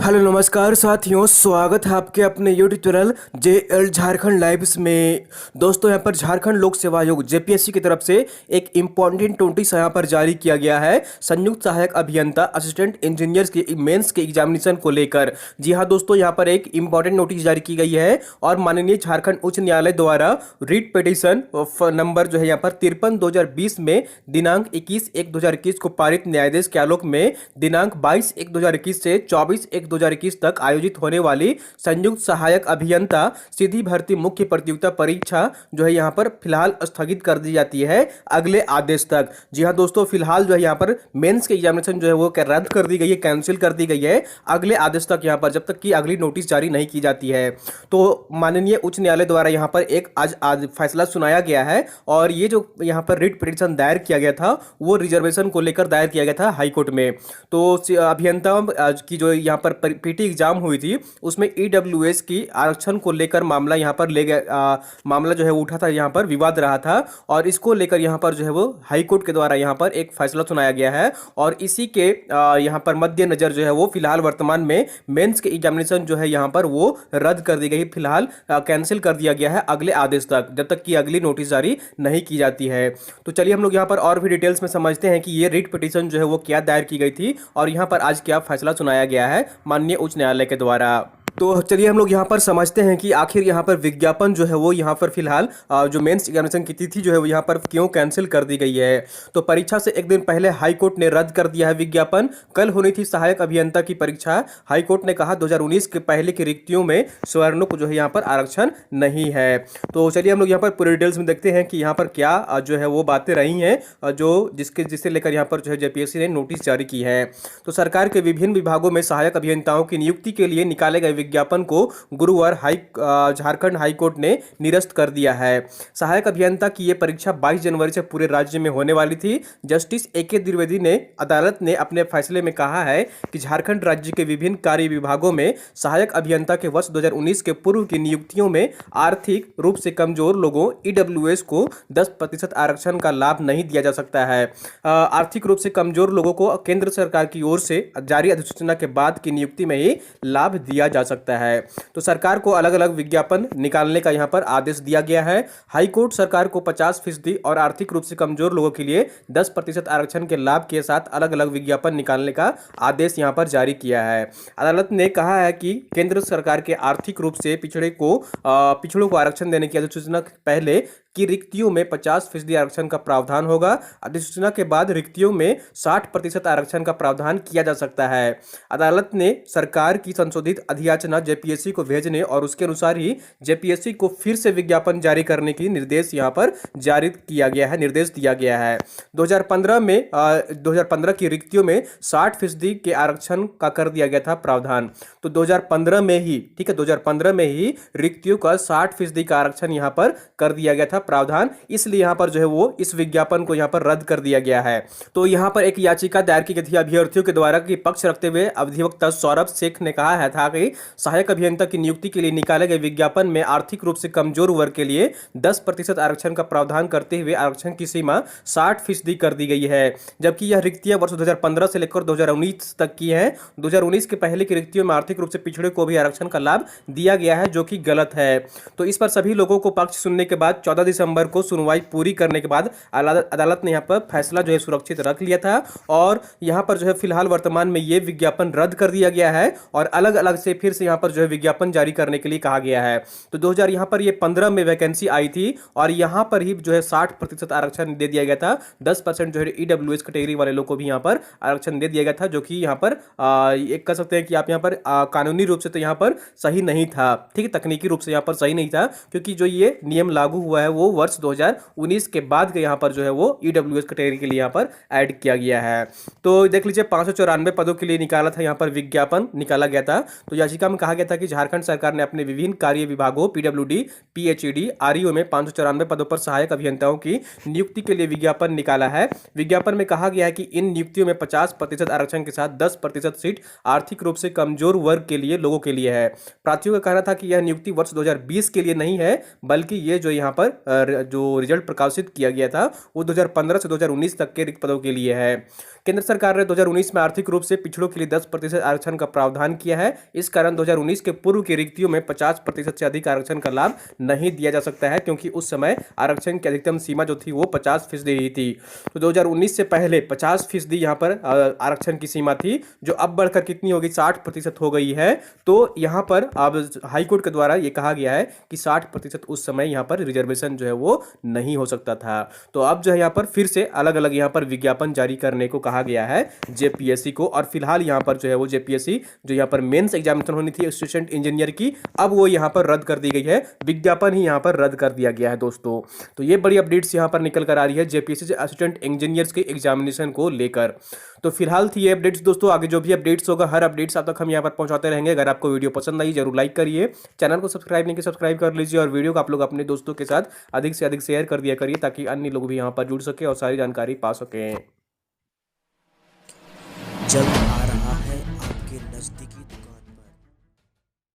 Hello नमस्कार साथियों, स्वागत है आपके अपने YouTube channel JL Jharkhand lives में। दोस्तों, यहाँ पर झारखंड लोक सेवा आयोग जेपीएससी की तरफ से एक इम्पॉर्टेंट नोटिस यहाँ पर जारी किया गया है संयुक्त सहायक अभियंता असिस्टेंट इंजीनियर्स के मेंस के एग्जामिनेशन को लेकर। जी हाँ दोस्तों, यहाँ पर एक इम्पॉर्टेंट नोटिस जारी की गई है और माननीय झारखंड उच्च न्यायालय द्वारा रिट पिटीशन नंबर जो है यहाँ पर 53/2020 में दिनांक 21/1/2021 को पारित न्यायाधीश के आलोक में दिनांक 22/1/2021 से 24/1/2021 तक आयोजित होने वाली संयुक्त सहायक अभियंता सीधी भर्ती मुख्य प्रतियोगिता परीक्षा जो है यहाँ पर फिलहाल स्थगित कर दी जाती है अगले आदेश तक। जी हाँ दोस्तों, फिलहाल जो है यहाँ पर मेंस के एग्जामिनेशन जो है वो रद्द कर दी गई है, कैंसिल कर दी गई है अगले आदेश तक, यहाँ पर जब तक कि अगली नोटिस जारी नहीं की जाती है। तो माननीय उच्च न्यायालय द्वारा यहाँ पर एक आज फैसला सुनाया गया है और ये जो यहाँ पर रिट पिटीशन दायर किया गया था वो रिजर्वेशन को लेकर दायर किया गया था हाईकोर्ट में। तो अभियंता की जो यहाँ पर पीटी एग्जाम हुई थी उसमें ईडब्ल्यूएस की आरक्षण को लेकर मामला यहाँ पर ले गया, मामला जो है उठा था, यहाँ पर विवाद रहा था और इसको लेकर यहाँ पर जो है वो हाईकोर्ट के द्वारा यहाँ पर एक फैसला सुनाया गया है और इसी के यहाँ पर मद्देनजर जो है वो फिलहाल वर्तमान में मेंस के एग्जामिनेशन जो है यहाँ पर वो रद्द कर दी गई, फिलहाल कैंसिल कर दिया गया है अगले आदेश तक, जब तक कि अगली नोटिस जारी नहीं की जाती है। तो चलिए हम लोग यहाँ पर और भी डिटेल्स में समझते हैं कि ये रिट पिटीशन जो है वो क्या दायर की गई थी और यहाँ पर आज क्या फैसला सुनाया गया है माननीय उच्च न्यायालय के द्वारा। तो चलिए हम लोग यहाँ पर समझते हैं कि आखिर यहाँ पर विज्ञापन जो है वो यहाँ पर फिलहाल जो मेंस एग्जामिनेशन की तिथि जो है वो यहाँ पर क्यों कैंसिल कर दी गई है। तो परीक्षा से एक दिन पहले हाईकोर्ट ने रद्द कर दिया है विज्ञापन। कल होनी थी सहायक अभियंता की परीक्षा। हाईकोर्ट ने कहा 2019 के पहले की रिक्तियों में सवर्णों को जो है यहाँ पर आरक्षण नहीं है। तो चलिए हम लोग यहाँ पर पूरे डिटेल्स में देखते हैं कि यहाँ पर क्या जो है वो बातें रही हैं जो जिसे लेकर यहाँ पर जो है जेपीएससी ने नोटिस जारी की है। तो सरकार के विभिन्न विभागों में सहायक अभियंताओं की नियुक्ति के लिए निकाले गए विज्ञापन को गुरुवार झारखंड हाईकोर्ट ने निरस्त कर दिया है। सहायक अभियंता की यह परीक्षा 22 जनवरी से पूरे राज्य में होने वाली थी। जस्टिस AK द्विवेदी ने अदालत ने अपने फैसले में कहा है कि झारखंड राज्य के विभिन्न कार्य विभागों में सहायक अभियंता के वर्ष 2019 के पूर्व की नियुक्तियों में आर्थिक रूप से कमजोर लोगों EWS को 10% आरक्षण का लाभ नहीं दिया जा सकता है। आर्थिक रूप से कमजोर लोगों को केंद्र सरकार की ओर से जारी अधिसूचना के बाद की नियुक्ति में ही लाभ दिया जा सकता है। तो सरकार को अलग अलग विज्ञापन निकालने का यहां पर आदेश दिया गया है। हाईकोर्ट सरकार को 50% और आर्थिक रूप से कमजोर लोगों के लिए 10% आरक्षण के लाभ के साथ अलग अलग विज्ञापन निकालने का आदेश यहां पर जारी किया है। अदालत ने कहा है कि केंद्र सरकार के आर्थिक रूप से पिछड़ों को आरक्षण देने की अधिसूचना पहले की रिक्तियों में 50% आरक्षण का प्रावधान होगा। अधिसूचना के बाद रिक्तियों में 60% आरक्षण का प्रावधान किया जा सकता है। अदालत ने सरकार की संशोधित अधियाचना जेपीएससी को भेजने और उसके अनुसार ही जेपीएससी को फिर से विज्ञापन जारी करने की निर्देश यहां पर जारी किया गया है, निर्देश दिया गया है। 2015 की रिक्तियों में 60% के आरक्षण का कर दिया गया था प्रावधान। तो 2015 में ही, ठीक है, 2015 में ही रिक्तियों का 60% का आरक्षण यहां पर कर दिया गया था प्रावधान, इसलिए यहां पर जो है वो इस विज्ञापन को यहां पर रद्द कर दिया गया है। तो यहां पर एक याचिका दायर की गई थी अभ्यर्थियों के द्वारा कि पक्ष रखते हुए अधिवक्ता सौरभ शेख ने कहा है था कि सहायक अभियंता की नियुक्ति के लिए निकाले गए विज्ञापन में आर्थिक रूप से कमजोर वर्ग के लिए 10% आरक्षण का प्रावधान करते हुए आरक्षण की सीमा 60% कर दी गई है, जबकि यह रिक्तियां वर्ष 2015 से लेकर 2019 तक की है। 2019 के पहले की रिक्तियों में आर्थिक रूप से पिछड़े को भी आरक्षण का लाभ दिया गया है, जो कि गलत है। तो इस पर सभी लोगों को पक्ष सुनने के बाद 14 दिसंबर को सुनवाई पूरी करने के बाद अदालत ने यहाँ पर फैसला जो है सुरक्षित रख लिया था और यहाँ पर जो है फिलहाल वर्तमान में ये विज्ञापन रद्द कर दिया गया है और अलग अलग से फिर से यहाँ पर जो है विज्ञापन जारी करने के लिए कहा गया है। तो 2000 यहाँ पर ये 15 में वैकेंसी आई थी और यहाँ पर ही जो है 60% आरक्षण दे दिया गया था। 10% जो है EWS कैटेगरी वाले लोगों को भी यहाँ पर आरक्षण दे दिया गया था, जो कि यहाँ पर एक कह सकते हैं कि आप यहाँ पर कानूनी रूप से तो यहाँ पर सही नहीं था, ठीक है, तकनीकी रूप से यहाँ पर सही नहीं था, क्योंकि जो ये नियम लागू हुआ है वो वर्ष 2019 के बाद के यहाँ पर जो है वो EWS कैटेगरी के लिए यहाँ पर ऐड किया गया है। तो देख लीजिए 594 पदों के लिए निकाला था, यहाँ पर विज्ञापन निकाला गया था। तो याचिका में कहा गया था कि झारखंड सरकार ने अपने विभिन्न कार्य विभागों PWD, PHED, REO में 594 पदों पर सहायक अभियंताओं की नियुक्ति के लिए विज्ञापन निकाला है। विज्ञापन में कहा गया है कि इन नियुक्तियों में 50% आरक्षण के साथ 10% सीट आर्थिक रूप से कमजोर वर्ग के लिए लोगों के लिए है। प्रार्थियों का कहना था कि यह नियुक्ति वर्ष 2020 के लिए नहीं है, बल्कि ये जो यहाँ पर जो रिजल्ट प्रकाशित किया गया था वो 2015 से 2019 तक के रिक्त पदों के लिए है। केंद्र सरकार ने 2019 में आर्थिक रूप से पिछड़ों के लिए 10% आरक्षण का प्रावधान किया है। इस कारण 2019 के पूर्व की रिक्तियों में 50% से अधिक आरक्षण का लाभ नहीं दिया जा सकता है, क्योंकि उस समय आरक्षण की अधिकतम सीमा जो थी वो 50% ही थी। तो 2019 से पहले 50% यहाँ पर आरक्षण की सीमा थी, जो अब बढ़कर कितनी होगी, 60% हो गई है। तो यहाँ पर अब हाईकोर्ट के द्वारा ये कहा गया है कि 60% उस समय यहाँ पर रिजर्वेशन जो है वो नहीं हो सकता था। तो अब जो है यहाँ पर फिर से अलग अलग यहाँ पर विज्ञापन जारी करने को कहा गया है जेपीएससी को। और फिलहाल यहाँ पर जो है वो जेपीएससी जो यहाँ पर मेंस एग्जामिनेशन होनी थी असिस्टेंट इंजीनियर की, अब वो यहाँ पर रद्द कर दी गई है, विज्ञापन ही यहाँ पर रद्द कर दिया गया है दोस्तों। तो ये बड़ी अपडेट्स यहाँ पर निकल कर आ रही है जेपीएससी से असिस्टेंट इंजीनियर्स के एग्जामिनेशन को लेकर। तो फिलहाल थी ये अपडेट्स दोस्तों, आगे जो भी अपडेट्स होगा हर अपडेट्स आप तक हम यहाँ पर पहुंचाते रहेंगे। अगर आपको वीडियो पसंद आई जरूर लाइक करिए, चैनल को सब्सक्राइब नहीं किया सब्सक्राइब कर लीजिए, और वीडियो को आप लोग अपने दोस्तों के साथ अधिक से अधिक शेयर कर दिया करिए, ताकि अन्य लोग भी यहाँ पर जुड़ सके और सारी जानकारी पा सकें। जल्द आ रहा है आपके नजदीक।